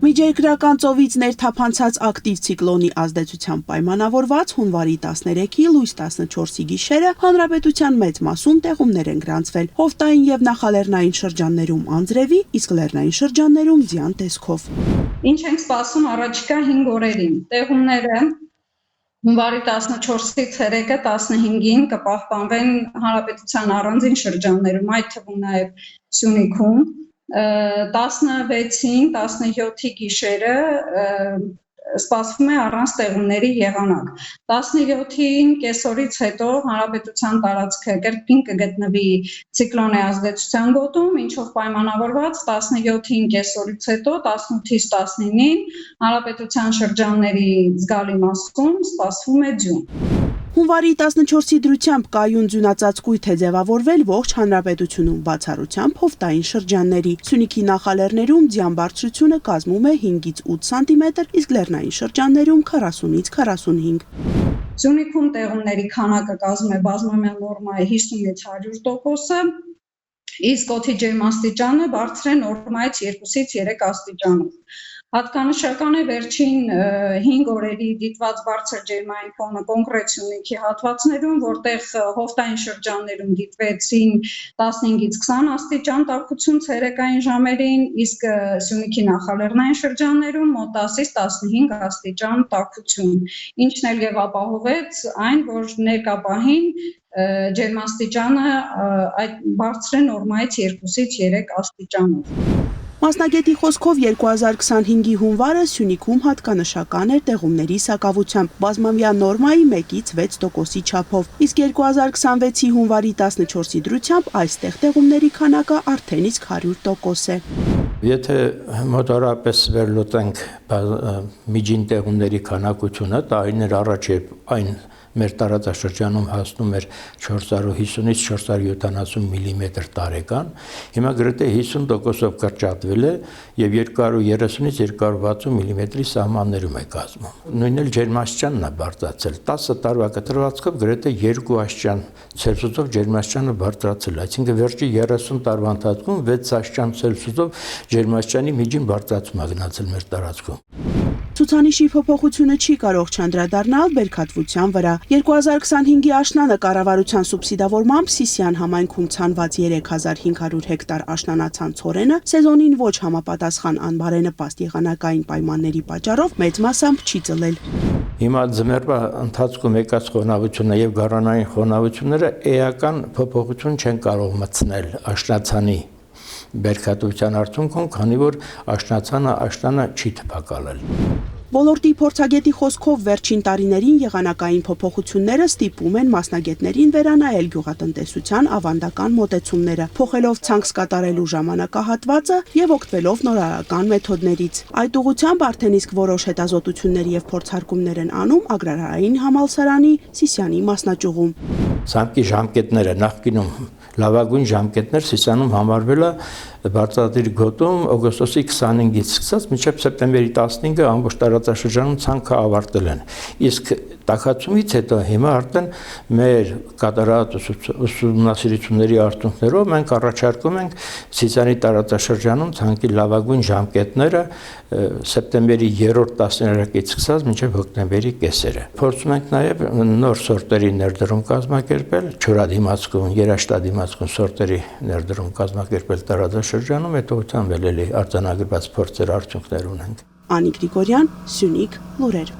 Միջերկրական ծովից ներթափանցած ակտիվ ցիկլոնի ազդեցությամբ պայմանավորված հունվարի 13-ի լույս 14-ի գիշերը հանրապետության մեծ մասում տեղումներ են գրանցվել հովտային եւ նախալեռնային շրջաններում անձրևի, իսկ լեռնային շրջաններում ձյան տեսքով։ Ինչ ենք սպասում առաջիկա 5 օրերին։ Տեղումները հունվարի 14-ից ցերեկը 15-ին կպահպանվեն հանրապետության առանձին շրջաններում, այդ թվում նաեւ Սյունիքում, 16-ին, 17-ի գիշերը սպասվում է առանց տեղումների եղանակ։ 17-ին կեսօրից հետո հանրապետության տարածքը կրկին կգտնվի ցիկլոնի ազդեցության գոտում, ինչով պայմանավորված 17-ին կեսօրից հետո 18-ից 19-ին հանրապետության շրջանների զգալի մասում սպասվում է ձյուն։ Հունվարի 14-ի դրությամբ կայուն ձյունածածկույթ է ձևավորվել ողջ հանրապետությունում, բացառությամբ հովտային շրջանների։ Սյունիքի նախալեռներում ձյան բարձրությունը կազմում է 5-ից 8 սանտիմետր, իսկ լեռնային շրջաններում 40-ից 45։ Սյունիքում տեղումների քանակը կազմում է բազմամյա նորմայի 50-ից 100%, իսկ օդի ջերմաստիճանը բարձր է նորմայից 2-ից 3 աստիճանով։ Հատկանշական է վերջին 5 օրերի դիտված բարձր ջերմային ֆոնը կոնկրետ Սյունիքի հատվածներում, որտեղ հովտային շրջաններում դիտվեցին 15-ից 20 աստիճան տաքություն ցերեկային ժամերին, իսկ Սյունիքի նախալեռնային շրջաններում մոտ 10-ից 15 աստիճան տաքություն, ինչն էլ եւ ապահովեց այն, որ ներկա պահին ջերմաստիճանը բարձր է նորմայից 2-ից 3 աստիճանով։ Մասնագետի խոսքով 2025-ի հունվարը Սյունիքում հատկանշական էր տեղումների սակավությամբ բազմամյա նորմայի 1-ից 6%-ի չափով, իսկ 2026-ի հունվարի 14-ի դրությամբ այստեղ տեղումների քանակը արդեն իսկ 100% է։ Եթե մոտավորապես վերլուծենք միջին տեղումների քանակությունը, տարիներ առաջ այն մեր տարածաշրջանում հասնում էր 450-ից 470 մմ տարեկան, հիմա գրեթե 50%-ով կրճատվել է եւ 230-ից 260 մմ սահմաններում է կազմում։ Նույնն էլ ջերմաստիճանն է բարձրացել։ 10 տարվա կտրվածքով գրեթե 2 աստիճան Ցելսիուսով ջերմաստիճանը բարձրացել, այսինքն վերջի 30 տարվա ընթացքում 6 աստիճան Ցելսիուսով ջերմաստիճանի միջին բարձրացում է գնացել մեր տարածքում։ Ցուցանիշի փոփոխությունը չի կարող չանդրադառնալ բերքատվության վրա։ 2025-ի աշնանը կառավարության սուբսիդավորմամբ Սիսիան համայնքում ցանված 3500 հեկտար աշնանացան ցորենը սեզոնին ոչ համապատասխան անբարենպաստ եղանակային պայմանների պատճառով մեծ մասամբ չի ծլել։ Հիմա ձմեռվա ընթացքում եկած խոնավությունը եւ գարանային խոնավությունները էական փոփոխություն չեն կարող մտցնել աշնանցանի բերքատվության արդյունքում, քանի որ աշնանը չի թփակալել։ Ոլորտի փորձագետի խոսքով վերջին տարիներին եղանակային փոփոխությունները ստիպում են մասնագետներին վերանայել գյուղատնտեսության ավանդական մոտեցումները, փոխելով ցանց կատարելու ժամանակահատվածը եւ օգտվելով նորարարական մեթոդներից։ Այդ ուղղությամբ արդեն իսկ որոշ հետազոտություններ եւ փորձարկումներ են անում Ագրարային համալսարանի Սիսիանի մասնաճյուղում։ Ցանկի ժամկետները նախկինում լավագույն ժամկետներ Սիսիանում համարվել է բարձրադիր գոտում օգոստոսի 25-ից սկսած մինչև սեպտեմբերի 15-ը ամբողջ տարածաշրջանում ցանքը ավարտել են։ Իսկ տաքացումից հետո հիմա արդեն մեր կատարած ուսումնասիրությունների արդյունքներով մենք առաջարկում ենք Սիսիանի տարածաշրջանում ցանկի լավագույն ժամկետները սեպտեմբերի 3-րդ 10-ից սկսած մինչև հոկտեմբերի կեսերը։ Փորձում ենք նաև նոր սորտերի ներդրում կազմակերպել, չորադիմացկուն, երաշտադիմացկուն սորտերի ներդրում կազմակերպել տարածաշրջանում, այդ ուղղությամբ ելի արձանագրված փորձեր արդյունքներ ունենք։ Անի Գրիգորյան, Սյունիք, լուրեր։